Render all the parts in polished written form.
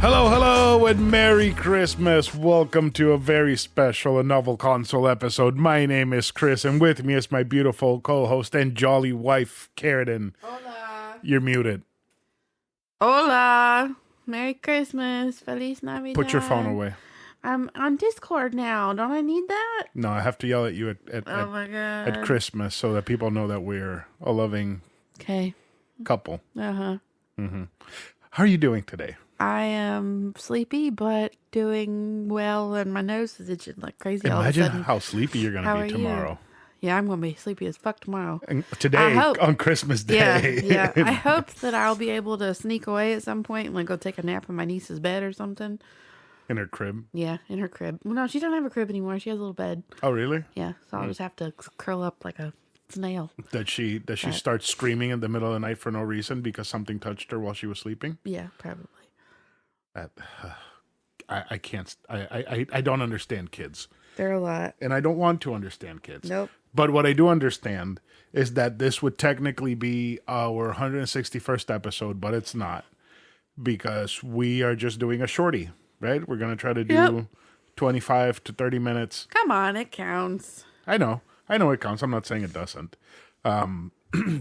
Hello, hello, and Merry Christmas. Welcome to a very special Novel Console episode. My name is Chris, and with me is my beautiful co-host and jolly wife, Karen. Hola. You're muted. Hola. Merry Christmas. Feliz Navidad. Put your phone away. I'm on Discord now. Don't I need that? No, I have to yell at you Oh my God. at Christmas so that people know that we're a loving couple. Uh-huh. How are you doing today? I am sleepy, but doing well, and my nose is itching like crazy all of a Imagine sudden. how sleepy you're going to be tomorrow. You? Yeah, I'm going to be sleepy as fuck tomorrow. And today, on Christmas Day. Yeah. I hope that I'll be able to sneak away at some point and like go take a nap in my niece's bed or something. In her crib? Yeah, in her crib. Well, no, she doesn't have a crib anymore. She has a little bed. Oh, really? Yeah, so I'll just have to curl up like a snail. Does she start screaming in the middle of the night for no reason because something touched her while she was sleeping? Yeah, probably. I can't. I don't understand kids. They're a lot. And I don't want to understand kids. Nope. But what I do understand is that this would technically be our 161st episode, but it's not. Because we are just doing a shorty, right? We're going to try to do 25 to 30 minutes. Come on, it counts. I know it counts. I'm not saying it doesn't.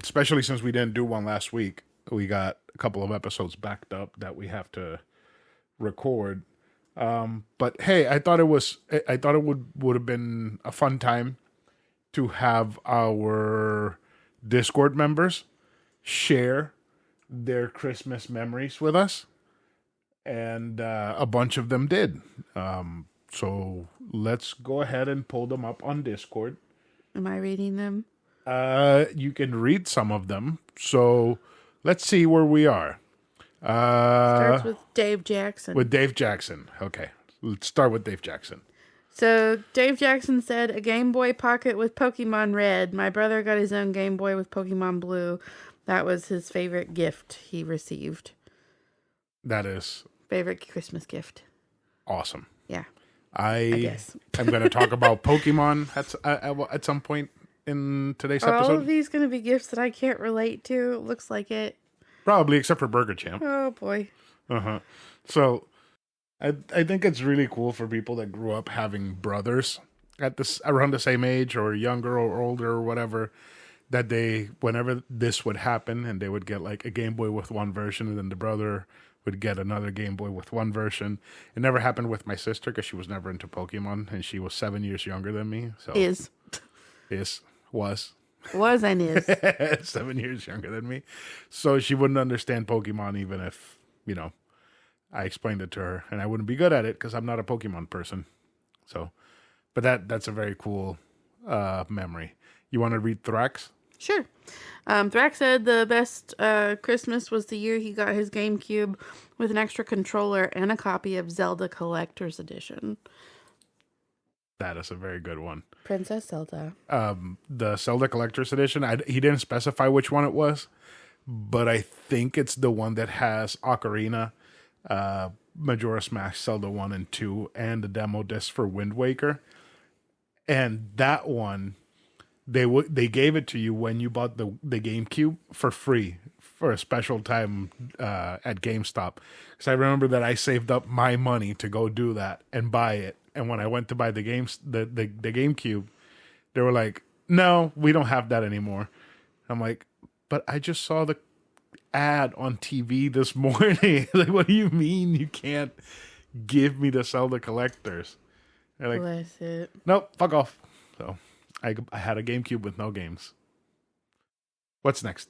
Especially since we didn't do one last week. We got a couple of episodes backed up that we have to record. But hey, I thought it would have been a fun time to have our Discord members share their Christmas memories with us, and a bunch of them did. So let's go ahead and pull them up on Discord. Am I reading them? You can read some of them. So let's see where we are. Starts with Dave Jackson. With Dave Jackson. Okay. Let's start with Dave Jackson. So Dave Jackson said, a Game Boy Pocket with Pokemon Red. My brother got his own Game Boy with Pokemon Blue. That was his favorite gift he received. That is favorite Christmas gift. Awesome. Yeah. I guess. I'm going to talk about Pokemon at some point in today's episode. All of these going to be gifts that I can't relate to. Looks like it. Probably, except for Burger Champ. Oh, boy. Uh-huh. So, I think it's really cool for people that grew up having brothers around the same age or younger or older or whatever, that whenever this would happen and they would get like a Game Boy with one version and then the brother would get another Game Boy with one version. It never happened with my sister because she was never into Pokemon and she was 7 years younger than me. So was and is 7 years younger than me, so she wouldn't understand Pokemon even if I explained it to her, and I wouldn't be good at it because I'm not a Pokemon person. So, but that's a very cool memory. You want to read Thrax? Sure. Thrax said the best Christmas was the year he got his GameCube with an extra controller and a copy of Zelda Collector's Edition. That is a very good one. Princess Zelda. The Zelda Collector's Edition, he didn't specify which one it was, but I think it's the one that has Ocarina, Majora's Mask, Zelda 1 and 2, and the demo disc for Wind Waker. And that one, they gave it to you when you bought the GameCube for free for a special time at GameStop. Because I remember that I saved up my money to go do that and buy it. And when I went to buy the GameCube, they were like, "No, we don't have that anymore." I'm like, "But I just saw the ad on TV this morning." Like, what do you mean you can't give me the Zelda Collectors? They're like, Bless it. "Nope, fuck off." So I had a GameCube with no games. What's next?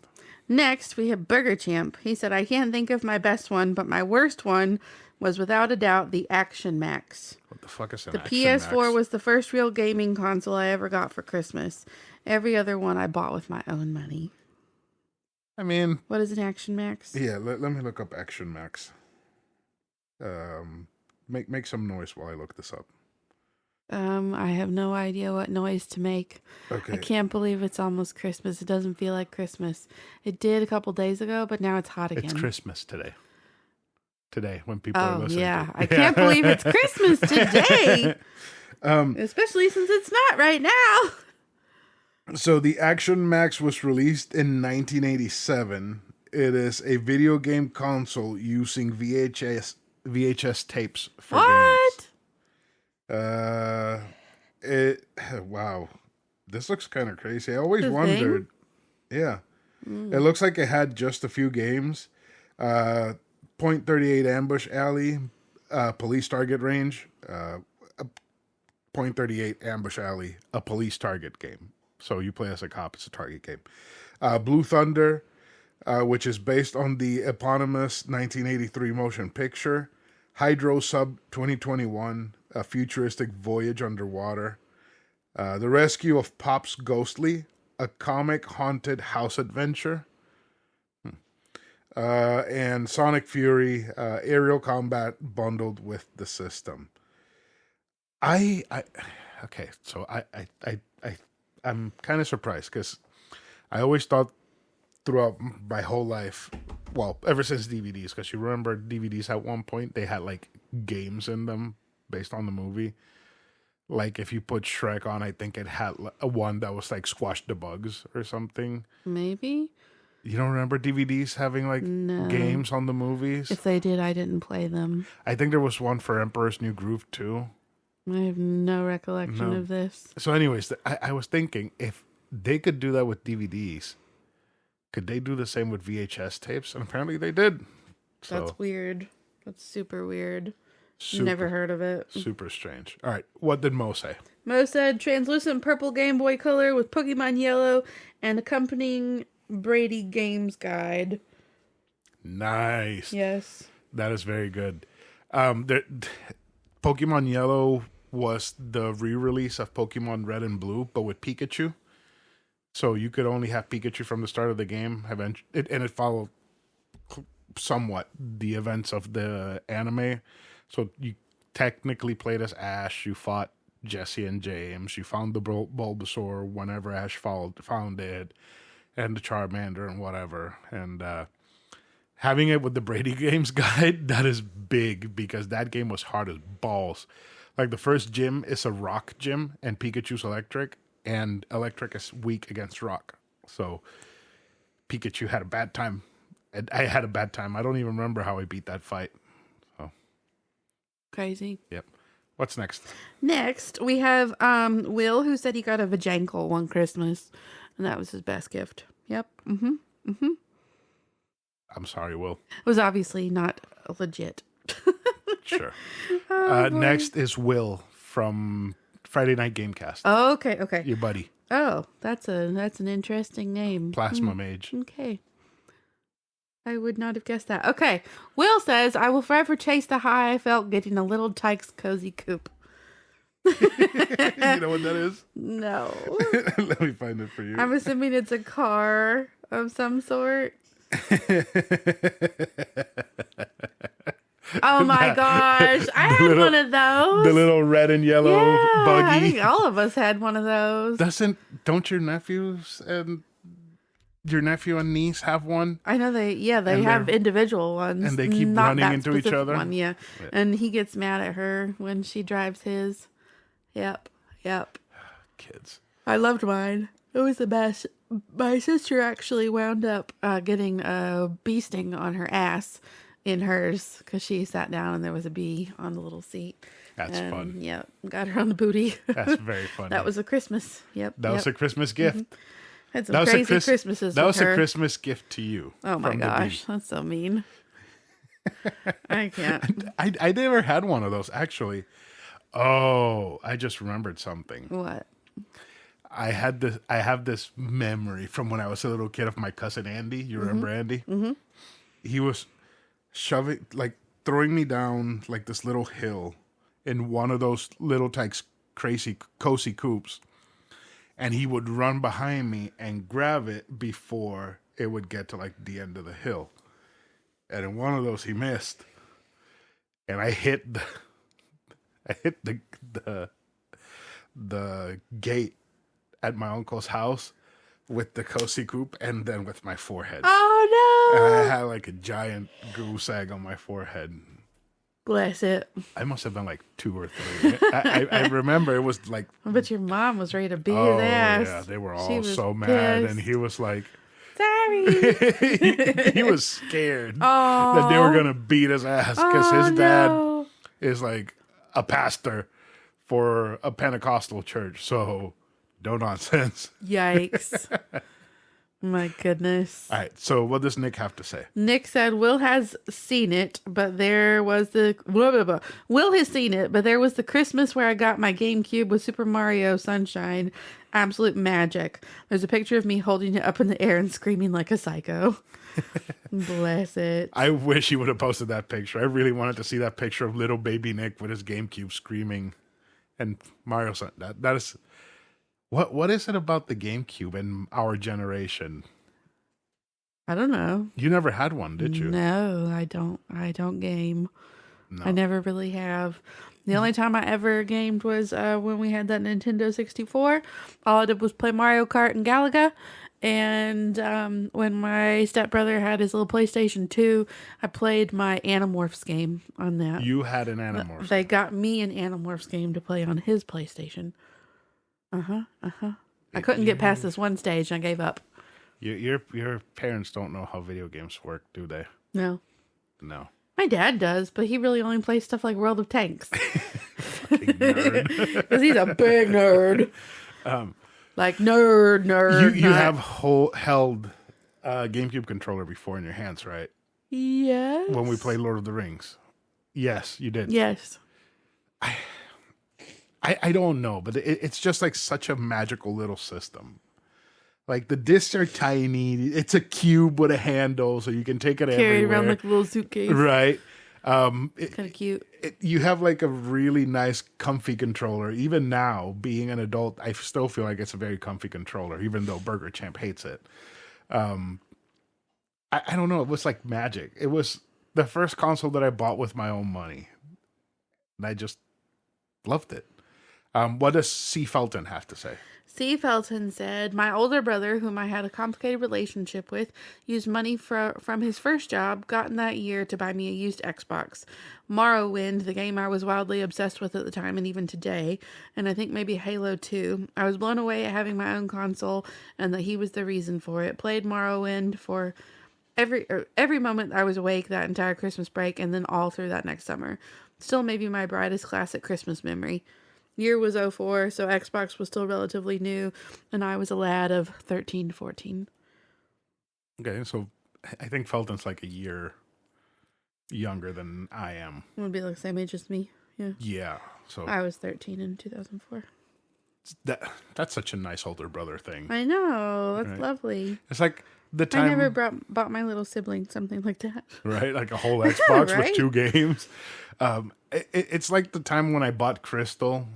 Next, we have Burger Champ. He said, I can't think of my best one, but my worst one was without a doubt the Action Max. What the fuck is an The Action PS4 Max? was the first real gaming console I ever got for Christmas. Every other one I bought with my own money. I mean... What is an Action Max? Yeah, let me look up Action Max. Make some noise while I look this up. I have no idea what noise to make. Okay. I can't believe it's almost Christmas. It doesn't feel like Christmas. It did a couple days ago, but now it's hot again. It's Christmas today. Today, when people are listening. Yeah. I can't believe it's Christmas today. Especially since it's not right now. So the Action Max was released in 1987. It is a video game console using VHS VHS tapes for What? games. Wow. This looks kind of crazy. I always The wondered. Yeah. It looks like it had just a few games. Point 38 Ambush Alley, Police Target Range, Point 38 Ambush Alley, a police target game. So you play as a cop, it's a target game. Blue Thunder, which is based on the eponymous 1983 motion picture. Hydro Sub 2021, a futuristic voyage underwater. The Rescue of Pops Ghostly, a comic haunted house adventure. And Sonic Fury, aerial combat bundled with the system. Okay, so I'm kind of surprised because I always thought throughout my whole life, well, ever since DVDs, because you remember DVDs at one point, they had like games in them based on the movie. Like if you put Shrek on, I think it had a one that was like Squash the Bugs or something. Maybe. You don't remember DVDs having like games on the movies? If they did, I didn't play them. I think there was one for Emperor's New Groove too. I have no recollection of this. So anyways, I was thinking if they could do that with DVDs, could they do the same with VHS tapes? And apparently they did. So, That's weird. That's super weird. Never heard of it. Super strange. All right, what did Mo say? Mo said translucent purple Game Boy Color with Pokemon Yellow and accompanying Brady Games Guide. Nice. Yes. That is very good. Pokemon Yellow was the re-release of Pokemon Red and Blue, but with Pikachu. So you could only have Pikachu from the start of the game, and it followed somewhat the events of the anime. So you technically played as Ash. You fought Jesse and James. You found the Bulbasaur whenever Ash found it, and the Charmander and whatever. And having it with the Brady Games Guide, that is big because that game was hard as balls. Like the first gym is a rock gym, and Pikachu's electric, and electric is weak against rock. So Pikachu had a bad time. And I had a bad time. I don't even remember how I beat that fight. So crazy. Yep. What's next? Next, we have Will, who said he got a Vajankle one Christmas, and that was his best gift. Yep. Mm-hmm. Mm-hmm. I'm sorry, Will. It was obviously not legit. Sure. Next is Will from Friday Night Gamecast. Oh, okay. Your buddy. Oh, that's an interesting name. Plasma Mage. Okay. I would not have guessed that. Okay. Will says, I will forever chase the high I felt getting a little Tyke's cozy coop. You know what that is? No. Let me find it for you. I'm assuming it's a car of some sort. Oh my gosh. I had one of those. The little red and yellow buggy. I think all of us had one of those. Don't your nephews and your nephew and niece have one? I know they have individual ones. And they keep not running that into each specific other? one, yeah. And he gets mad at her when she drives his. Yep. Kids. I loved mine. It was the best. My sister actually wound up getting a bee sting on her ass in hers because she sat down and there was a bee on the little seat. That's fun. Yeah, got her on the booty. That's very funny. That was a Christmas. Yep. That was a Christmas gift. Mm-hmm. Had some crazy Christmases That with was her. a Christmas gift to you. Oh my gosh, that's so mean. I can't. I never had one of those, actually. Oh, I just remembered something. What? I have this memory from when I was a little kid of my cousin Andy. You remember Andy? Mm-hmm. He was throwing me down like this little hill in one of those little Tyke's crazy cozy coops. And he would run behind me and grab it before it would get to like the end of the hill. And in one of those he missed. And I hit the gate at my uncle's house with the cozy coop and then with my forehead. Oh no! And I had like a giant goose egg on my forehead. Bless it. I must have been like 2 or 3. I remember it was like... I bet your mom was ready to beat his ass. Yeah, they were all so mad. And he was like, Sorry. He was scared Oh. that they were going to beat his ass because his dad No. is like a pastor for a Pentecostal church. So no nonsense. Yikes. My goodness. All right. So what does Nick have to say? Nick said Will has seen it, but there was the blah, blah, blah. Will has seen it, but there was the Christmas where I got my GameCube with Super Mario Sunshine. Absolute magic. There's a picture of me holding it up in the air and screaming like a psycho. Bless it. I wish he would have posted that picture. I really wanted to see that picture of little baby Nick with his GameCube screaming and Mario. That is what is it about the GameCube and our generation? I don't know. You never had one, did you? No, I don't. I don't game. No. I never really have. The only time I ever gamed was when we had that Nintendo 64. All I did was play Mario Kart and Galaga. And when my stepbrother had his little PlayStation 2, I played my Animorphs game on that. You had an Animorphs. They got me an Animorphs game to play on his PlayStation. I couldn't get past this one stage and I gave up. Your parents don't know how video games work, do they? No. No. My dad does, but he really only plays stuff like World of Tanks. Fucking nerd. Because he's a big nerd. Like nerd. You have held a GameCube controller before in your hands, right? Yes. When we played Lord of the Rings. Yes, you did. Yes. I don't know, but it's just like such a magical little system. Like the discs are tiny. It's a cube with a handle, so you can take it Carry everywhere. around like a little suitcase. Right. Kind of cute. You have like a really nice, comfy controller. Even now, being an adult, I still feel like it's a very comfy controller, even though Burger Champ hates it. I don't know. It was like magic. It was the first console that I bought with my own money. And I just loved it. What does C. Felton have to say? C. Felton said, my older brother, whom I had a complicated relationship with, used money from his first job gotten that year to buy me a used Xbox. Morrowind, the game I was wildly obsessed with at the time and even today, and I think maybe Halo 2. I was blown away at having my own console and that he was the reason for it. Played Morrowind for every moment I was awake that entire Christmas break and then all through that next summer. Still maybe my brightest classic Christmas memory. Year was 04, so Xbox was still relatively new, and I was a lad of 13 to 14. Okay, so I think Felton's like a year younger than I am. It would be like the same age as me. Yeah. Yeah, so I was 13 in 2004. that's such a nice older brother thing. I know. That's Right. lovely. It's like the time, I never bought my little sibling something like that. right? Like a whole Xbox Right? with 2 games. It's like the time when I bought Crystal,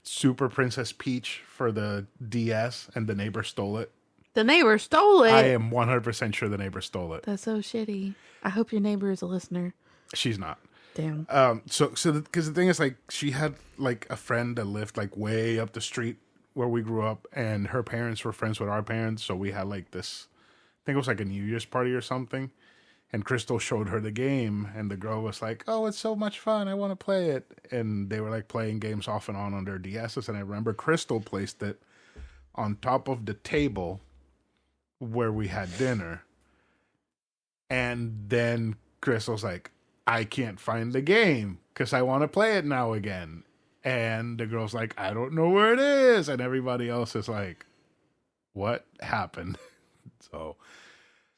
Super Princess Peach for the DS, and the neighbor stole it. The neighbor stole it. I am 100% sure the neighbor stole it. That's so shitty. I hope your neighbor is a listener. She's not. Damn. Because the thing is, like, she had like a friend that lived like way up the street where we grew up, and her parents were friends with our parents, so we had like this. I think it was like a New Year's party or something, and Crystal showed her the game, and the girl was like, "Oh, it's so much fun! I want to play it." And they were like playing games off and on their DSs, and I remember Crystal placed it on top of the table where we had dinner, and then Crystal's like, I can't find the game because I want to play it now again. And the girl's like, I don't know where it is. And everybody else is like, what happened? So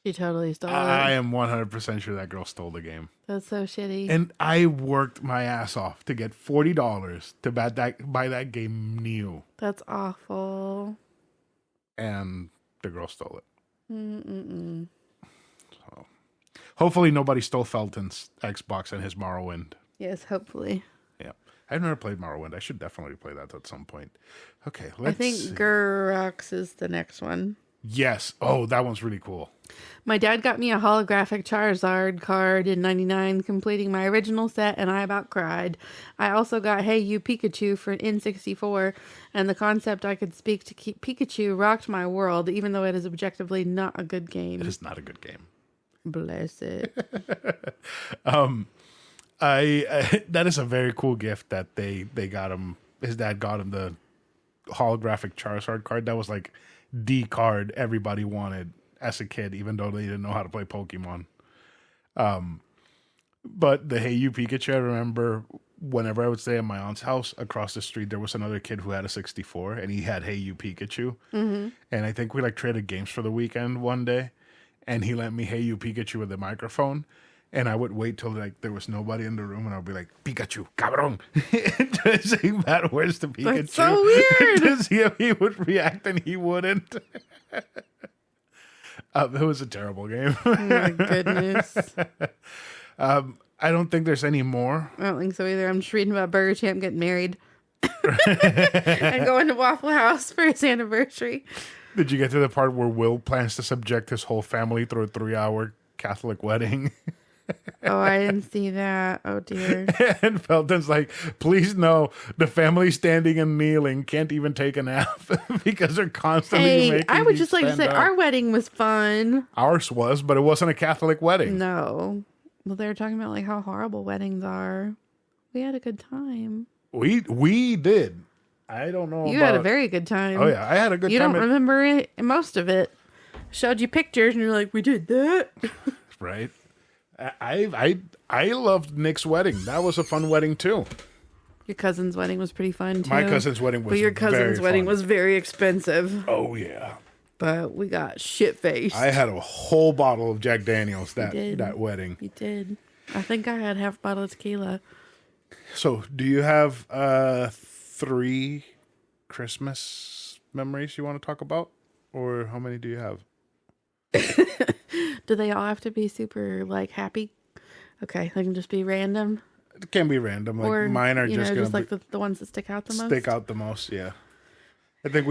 She totally stole I it. am 100% sure that girl stole the game. That's so shitty. And I worked my ass off to get $40 to buy that game new. That's awful. And the girl stole it. Mm-mm-mm. So hopefully nobody stole Felton's Xbox and his Morrowind. Yes, hopefully. Yeah. I've never played Morrowind. I should definitely play that at some point. Okay, I let's think see. Gurrox is the next one. Yes. Oh, that one's really cool. My dad got me a holographic Charizard card in 99, completing my original set, and I about cried. I also got Hey You Pikachu for an N64, and the concept I could speak to Pikachu rocked my world, even though it is objectively not a good game. It is not a good game. Bless it. I that is a very cool gift that they got him. His dad got him holographic Charizard card. That was like the card everybody wanted as a kid, even though they didn't know how to play Pokemon. But the Hey You Pikachu, I remember whenever I would stay at my aunt's house across the street, there was another kid who had a 64 and he had Hey You Pikachu. Mm-hmm. And I think we like traded games for the weekend one day and he lent me Hey You Pikachu with the microphone. And I would wait till like there was nobody in the room and I'd be like, Pikachu, cabrón. Saying bad words to Pikachu. That's so weird. To see if he would react and he wouldn't. It was a terrible game. Oh my goodness. I don't think there's any more. I don't think so either. I'm just reading about Burger Champ getting married and going to Waffle House for his anniversary. Did you get to the part where Will plans to subject his whole family through a 3-hour Catholic wedding? Oh, I didn't see that. Oh, dear. And Felton's like, please no, the family standing and kneeling can't even take a nap because they're constantly making I would me just like to stand say up. our wedding was fun. Ours was, but it wasn't a Catholic wedding. No. Well, they were talking about like how horrible weddings are. We had a good time. We did. I don't know. You had a very good time. Oh yeah, I had a good You time. don't remember it, most of it. Showed you pictures and you're like, we did that. Right. I loved Nick's wedding. That was a fun wedding too. Your cousin's wedding was pretty fun too. My cousin's wedding was But your cousin's very wedding fun. was very expensive. Oh yeah. But we got shit faced. I had a whole bottle of Jack Daniels did. that wedding. You did. I think I had half a bottle of tequila. So, do you have 3 Christmas memories you want to talk about, or how many do you have? Do they all have to be super like happy? Okay, they can just be random. It can be random. Like Or mine are you just know, gonna just like the ones that stick out the most. stick out the most. Yeah. I think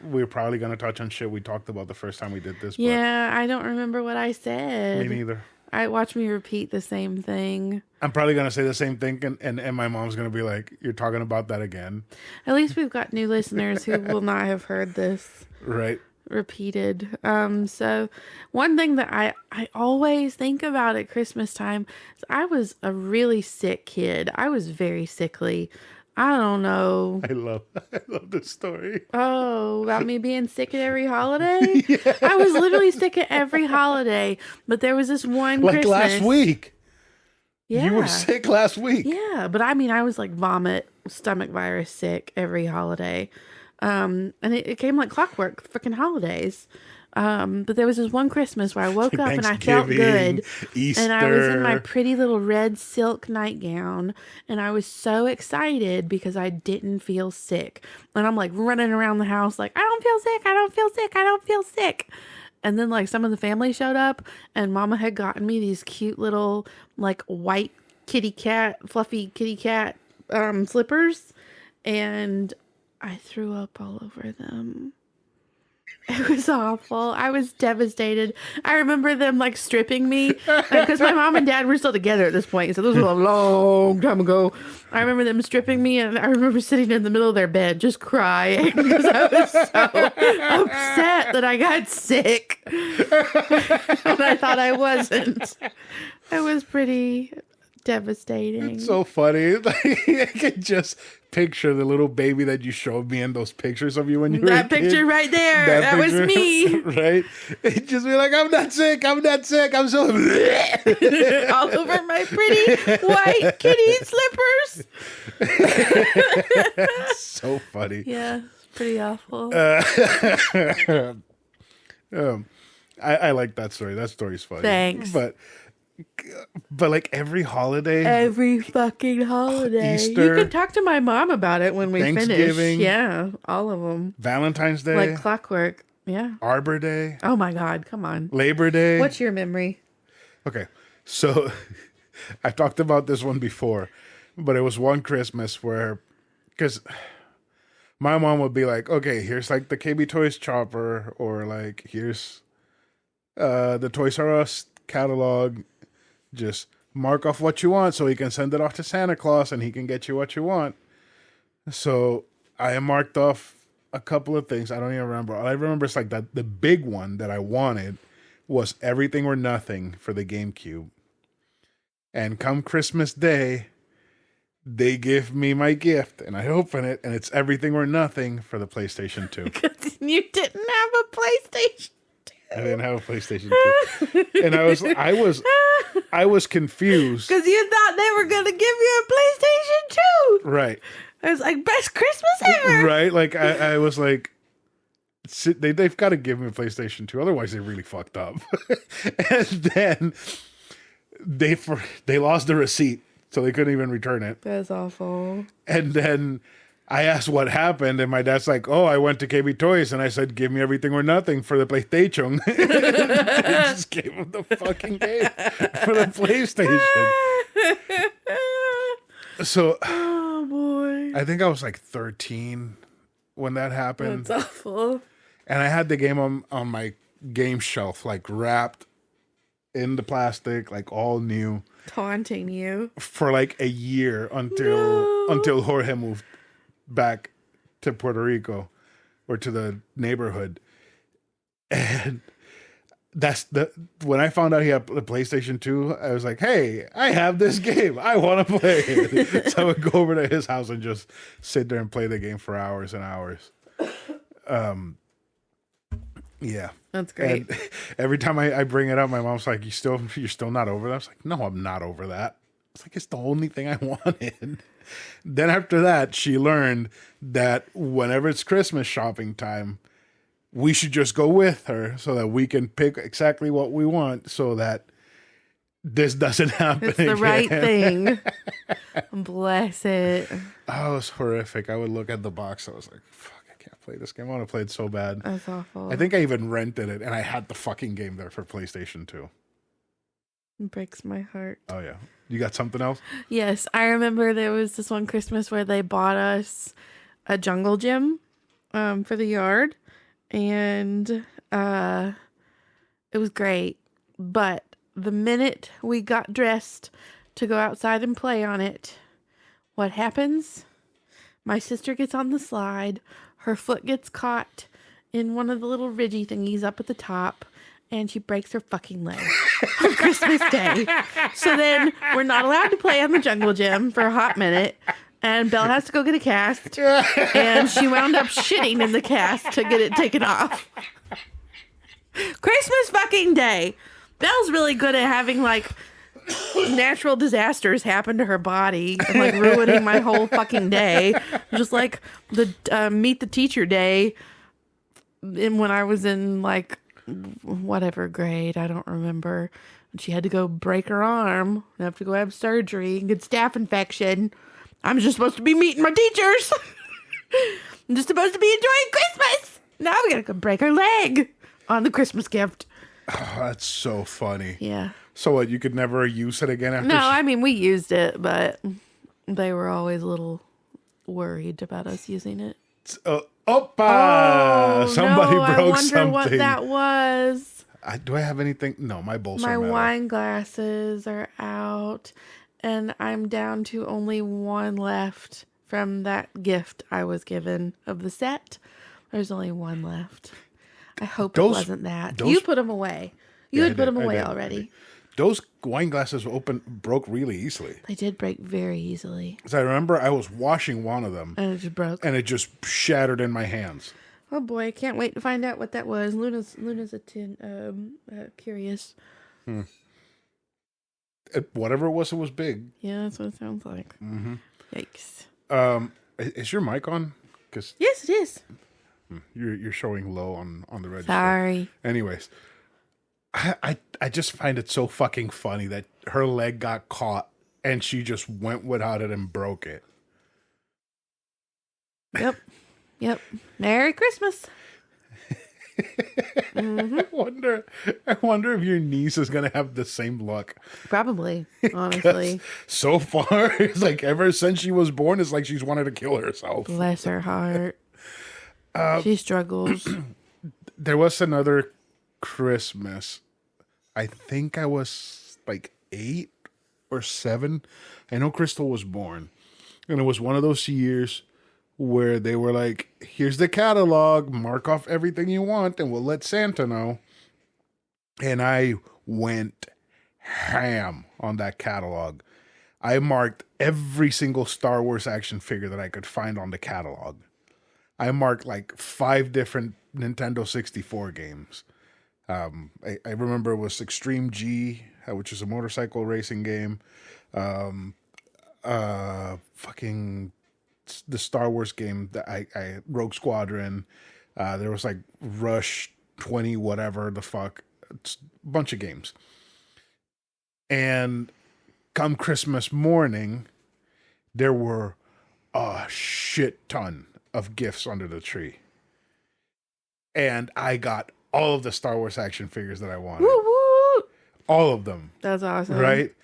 we're probably gonna touch on shit we talked about the first time we did this. Yeah, I don't remember what I But said. me neither. Watch me repeat the same thing. I'm probably gonna say the same thing, and my mom's gonna be like, "You're talking about that again," At least we've got new listeners who will not have heard this right? repeated. So one thing that I always think about at Christmas time is I was a really sick kid. I was very sickly. I don't know. I love this story. Oh, about me being sick at every holiday? Yeah. I was literally sick at every holiday, but there was this one Like Christmas. last week. Yeah. You were sick last week. Yeah, but I mean, I was like vomit, stomach virus sick every holiday. And it came like clockwork, freaking holidays. But there was this one Christmas where I woke up and I felt good. Easter. And I was in my pretty little red silk nightgown. And I was so excited because I didn't feel sick. And I'm like running around the house like, I don't feel sick. I don't feel sick. I don't feel sick. And then like some of the family showed up and Mama had gotten me these cute little like white fluffy kitty cat slippers. And I threw up all over them. It was awful. I was devastated. I remember them like stripping me because my mom and dad were still together at this point. So this was a long time ago. I remember them stripping me and I remember sitting in the middle of their bed just crying because I was so upset that I got sick. And I thought I wasn't. It was pretty devastating. It's so funny. Like, I can just picture the little baby that you showed me in those pictures of you when you were a That kid. picture right there. That was me. Right? It just be like, I'm not sick. I'm so All over my pretty white kitty slippers. so funny. Yeah, it's pretty awful. I like that story. That story's funny. Thanks. But like every holiday, Every fucking holiday. Easter, You can talk to my mom about it when we finish. Thanksgiving. Yeah, all of them. Valentine's Day, Like clockwork. Yeah. Arbor Day, Oh my God, come on. Labor Day. What's your memory? Okay, so I talked about this one before, but it was one Christmas where, because my mom would be like, okay, here's like the KB Toys chopper, or like here's the Toys R Us catalog. Just mark off what you want so he can send it off to Santa Claus and he can get you what you want. So I marked off a couple of things. I don't even remember. All I remember is like that the big one that I wanted was Everything or Nothing for the GameCube. And come Christmas Day, they give me my gift, and I open it, and it's Everything or Nothing for the PlayStation 2. Because you didn't have a PlayStation 2. I didn't have a PlayStation 2. And I was confused. Because you thought they were going to give you a PlayStation 2. Right. I was like, best Christmas ever. Right. Like, I was like, they've got to give me a PlayStation 2. Otherwise, they really fucked up. And then they lost the receipt, so they couldn't even return it. That's awful. And then I asked what happened, and my dad's like, "Oh, I went to KB Toys, and I said, give me Everything or Nothing for the PlayStation." They just gave him the fucking game for the PlayStation. So, Oh, boy. I think I was like 13 when that happened. That's awful. And I had the game on my game shelf, like wrapped in the plastic, like all new, Taunting you. for like a year until Jorge moved back to Puerto Rico or to the neighborhood. And when I found out he had the PlayStation 2, I was like, hey, I have this game. I want to play it. So I would go over to his house and just sit there and play the game for hours and hours. Yeah. That's great. And every time I bring it up, my mom's like, you're still not over that? I was like, no, I'm not over that. It's like, it's the only thing I wanted. Then after that, she learned that whenever it's Christmas shopping time, we should just go with her so that we can pick exactly what we want so that this doesn't happen. It's the right thing. Bless it. Oh, it was horrific. I would look at the box. I was like, fuck, I can't play this game. I want to play it so bad. That's awful. I think I even rented it, and I had the fucking game there for PlayStation 2. It breaks my heart. Oh, yeah. You got something else? Yes, I remember there was this one Christmas where they bought us a jungle gym for the yard, and it was great. But the minute we got dressed to go outside and play on it, what happens? My sister gets on the slide, her foot gets caught in one of the little ridgy thingies up at the top, and she breaks her fucking leg on Christmas Day. So then we're not allowed to play on the jungle gym for a hot minute. And Belle has to go get a cast. And she wound up shitting in the cast to get it taken off. Christmas fucking Day. Belle's really good at having like natural disasters happen to her body and like ruining my whole fucking day. Just like the Meet the Teacher Day when I was in like whatever grade, I don't remember. And she had to go break her arm and have to go have surgery and get staph infection. I'm just supposed to be meeting my teachers. I'm just supposed to be enjoying Christmas. Now we gotta go break her leg on the Christmas gift. Oh, that's so funny. Yeah. So what, you could never use it again after? No, I mean, we used it, but they were always a little worried about us using it. Somebody no, broke I something. wonder what that was. Do I have anything? No, my bowls My are metal. wine glasses are out, and I'm down to only one left from that gift I was given of the set. There's only one left. I hope it wasn't that. You put them away. You had put them away already. Those wine glasses broke really easily. They did break very easily. Because I remember I was washing one of them. And it just broke. And it just shattered in my hands. Oh boy, I can't wait to find out what that was. Luna's curious. Whatever it was big. Yeah, that's what it sounds like. Mm-hmm. Yikes. Is your mic on? 'Cause yes, it is. you're showing low on the register. Sorry. Anyways, I just find it so fucking funny that her leg got caught and she just went without it and broke it. Yep. Merry Christmas. I wonder if your niece is gonna have the same luck. Probably, honestly. So far, it's like ever since she was born, it's like she's wanted to kill herself. Bless her heart. She struggles. There was another Christmas. I think I was like 8 or 7. I know Crystal was born. And it was one of those years where they were like, here's the catalog, mark off everything you want, and we'll let Santa know. And I went ham on that catalog. I marked every single Star Wars action figure that I could find on the catalog. I marked like 5 different Nintendo 64 games. I remember it was Extreme G, which is a motorcycle racing game. Fucking the Star Wars game that I Rogue Squadron. There was like Rush 20, whatever the fuck. It's a bunch of games. And come Christmas morning, there were a shit ton of gifts under the tree. And I got all of the Star Wars action figures that I wanted. Woo woo! All of them. That's awesome. Right?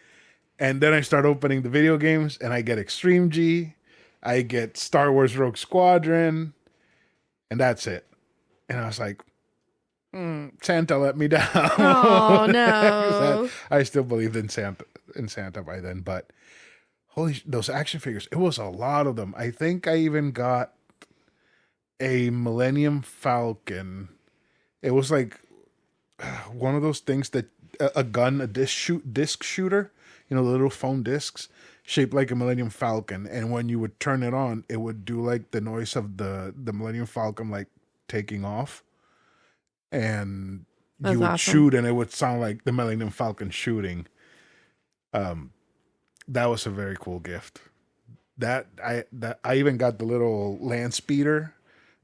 And then I start opening the video games and I get Extreme G. I get Star Wars Rogue Squadron. And that's it. And I was like, Santa let me down. Oh, no. I still believed in Santa by then. But those action figures, it was a lot of them. I think I even got a Millennium Falcon. It was like one of those things that a gun, a disc shooter, the little foam discs shaped like a Millennium Falcon. And when you would turn it on, it would do like the noise of the Millennium Falcon like taking off. And you would shoot and it would sound like the Millennium Falcon shooting. That was a very cool gift. I even got the little land speeder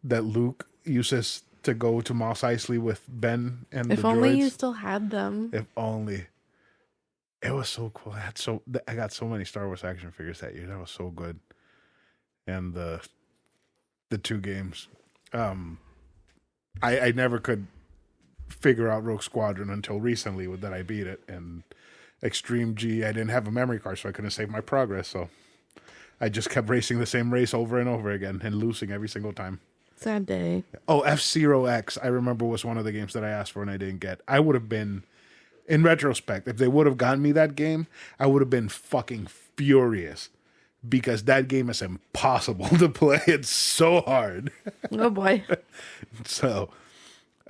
that Luke uses to go to Mos Eisley with Ben and if the only droids. you still had them. If only. It was so cool. I got so many Star Wars action figures that year. That was so good. And the 2 games. I never could figure out Rogue Squadron until recently that I beat it. And Extreme G, I didn't have a memory card, so I couldn't save my progress. So I just kept racing the same race over and over again and losing every single time. Sad day. Oh, F-Zero X, I remember, was one of the games that I asked for and I didn't get. I would have been, in retrospect, if they would have gotten me that game, I would have been fucking furious. Because that game is impossible to play. It's so hard. Oh, boy. So,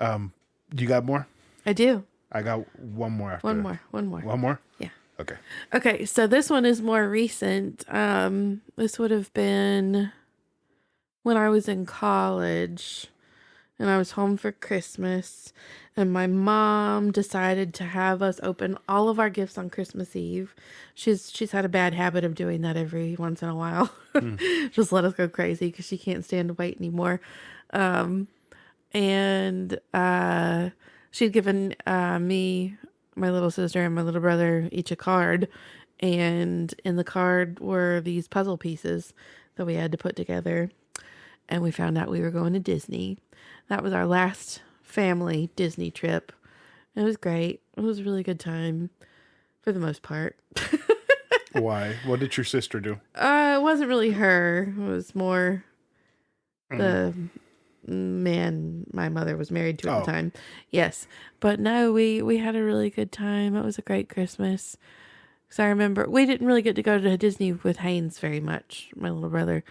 you got more? I do. I got one more after. One more. One more? Yeah. Okay. Okay, so this one is more recent. This would have been when I was in college and I was home for Christmas, and my mom decided to have us open all of our gifts on Christmas Eve. She's had a bad habit of doing that every once in a while. Just let us go crazy because she can't stand to wait anymore. And she'd given me, my little sister, and my little brother each a card. And in the card were these puzzle pieces that we had to put together. And we found out we were going to Disney. That was our last family Disney trip. It was great. It was a really good time for the most part. Why? What did your sister do? It wasn't really her. It was more the man my mother was married to at the time. Yes. But no, we had a really good time. It was a great Christmas. Because I remember we didn't really get to go to Disney with Haynes very much, my little brother.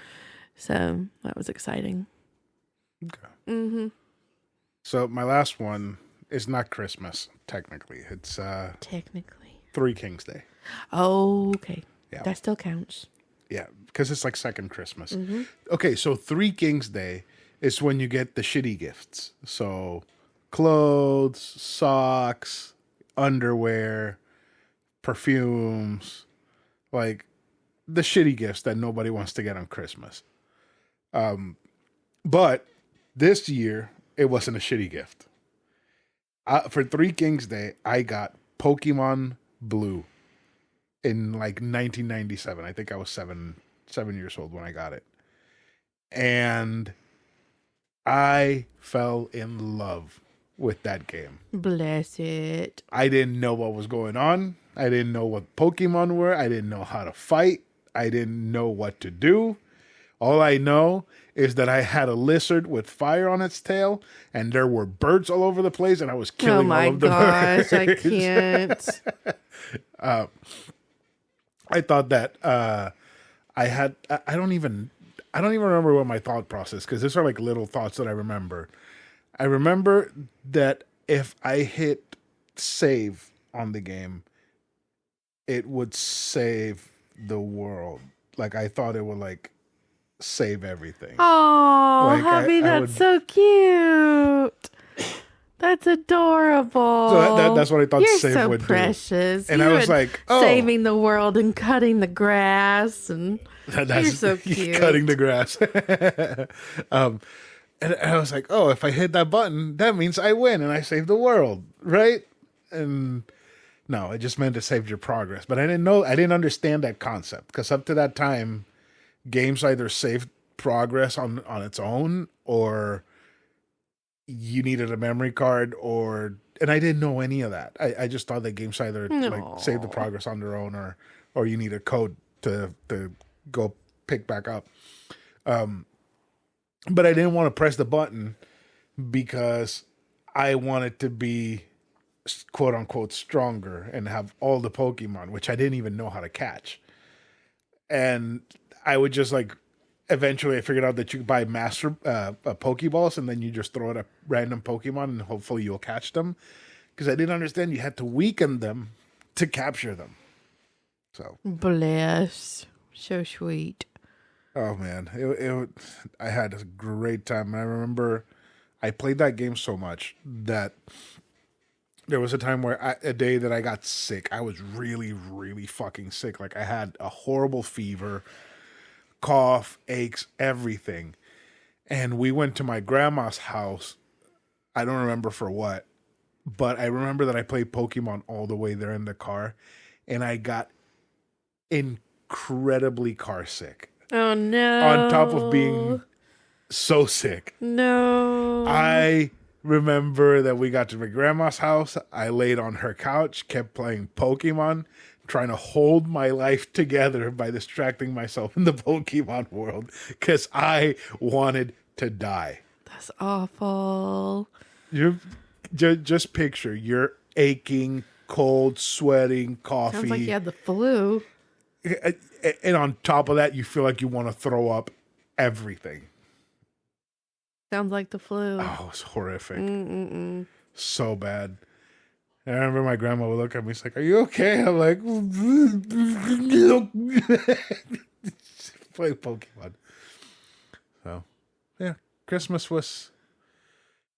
So that was exciting. Okay. Mm-hmm. So my last one is not Christmas, technically. It's technically Three Kings Day. Oh, okay. Yeah. That still counts. Yeah, because it's like second Christmas. Mm-hmm. Okay, so Three Kings Day is when you get the shitty gifts. So clothes, socks, underwear, perfumes, like the shitty gifts that nobody wants to get on Christmas. But this year, it wasn't a shitty gift. For Three Kings Day, I got Pokemon Blue in like 1997. I think I was seven years old when I got it. And I fell in love with that game. Bless it. I didn't know what was going on. I didn't know what Pokemon were. I didn't know how to fight. I didn't know what to do. All I know is that I had a lizard with fire on its tail, and there were birds all over the place, and I was killing all of the birds. Oh my gosh, I can't. I thought that I don't even remember what my thought process, because these are like little thoughts that I remember. I remember that if I hit save on the game, it would save the world. Like I thought it would like save everything. Oh, Like, hubby, I that's would- so cute. That's adorable. So that's what I thought You're save so would do. precious. And You I was and like, oh. saving the world and cutting the grass, and you're so cute. Cutting the grass. And I was like, oh, if I hit that button, that means I win and I save the world, right? And no, it just meant it saved your progress. But I didn't understand that concept because up to that time, games either saved progress on its own or you needed a memory card and I didn't know any of that. I just thought that games either like save the progress on their own or you need a code to go pick back up. But I didn't want to press the button because I wanted to be quote unquote stronger and have all the Pokemon, which I didn't even know how to catch. And I would just like eventually I figured out that you could buy master Pokeballs and then you just throw it at random Pokemon and hopefully you'll catch them. Because I didn't understand you had to weaken them to capture them. So Bless. So sweet. oh man, I had a great time. And I remember I played that game so much that there was a time where a day that I got sick. I was really, really fucking sick. Like I had a horrible fever, cough, aches, everything. And we went to my grandma's house. I don't remember for what, but I remember that I played Pokemon all the way there in the car and I got incredibly car sick. Oh no. On top of being so sick. No. I remember that we got to my grandma's house. I laid on her couch, kept playing Pokemon, trying to hold my life together by distracting myself in the Pokemon world because I wanted to die. That's awful. You just picture you're aching, cold, sweating, coffee. Sounds like you had the flu. And on top of that, you feel like you want to throw up everything. Sounds like the flu. Oh, it's horrific. So bad. And I remember my grandma would look at me. She's like, "Are you okay?" I'm like, play Pokemon. So, yeah, Christmas was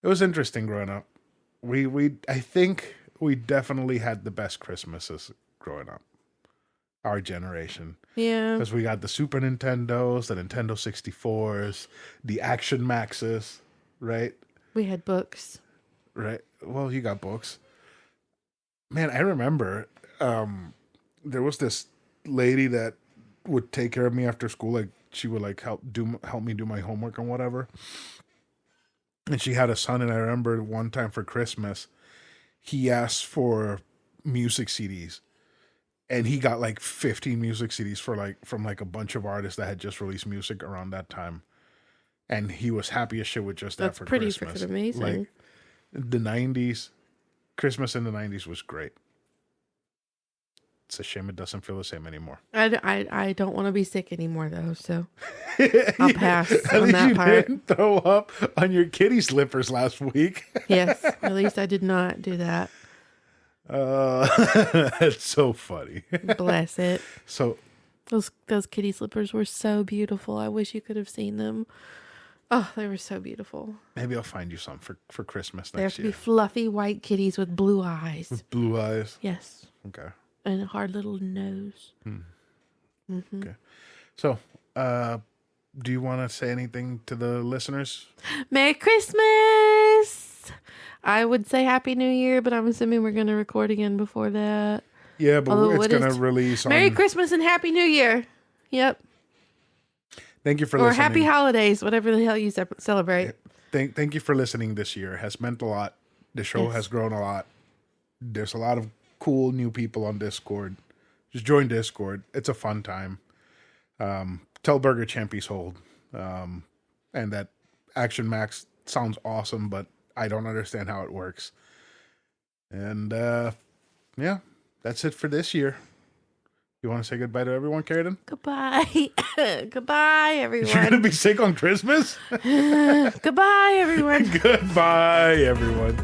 interesting growing up. I think we definitely had the best Christmases growing up. Our generation. Yeah. Because we got the Super Nintendos, the Nintendo 64s, the Action Maxes, right? We had books. Right. Well, you got books. Man, I remember there was this lady that would take care of me after school. Like she would like help me do my homework and whatever. And she had a son, and I remember one time for Christmas, he asked for music CDs. And he got like 15 music CDs from like a bunch of artists that had just released music around that time. And he was happy as shit with just that for Christmas. That's pretty freaking amazing. Like the 90s, Christmas in the 90s was great. It's a shame it doesn't feel the same anymore. I don't want to be sick anymore though, so I'll pass At on least that you part. didn't throw up on your kitty slippers last week. Yes, at least I did not do that. It's so funny. Bless it. So those kitty slippers were so beautiful. I wish you could have seen them. Oh, they were so beautiful. maybe I'll find you some for Christmas They have next to year. be fluffy white kitties with blue eyes. With blue eyes. Yes, Okay. and a hard little nose. Okay. So, do you want to say anything to the listeners? Merry Christmas! I would say Happy New Year, but I'm assuming we're going to record again before that. Yeah, but Although, it's what going to is- release on... Merry Christmas and Happy New Year. Yep. Thank you for Or listening. Happy Holidays, whatever the hell you celebrate. Thank you for listening this year. It has meant a lot. The show Yes. has grown a lot. There's a lot of cool new people on Discord. Just join Discord. It's a fun time. Tell Burger Champ he's hold. And that Action Max sounds awesome, but I don't understand how it works. And yeah, that's it for this year. You want to say goodbye to everyone, Carradine? Goodbye. Goodbye, You're going to everyone. be sick on Christmas? Goodbye, everyone. Goodbye, everyone.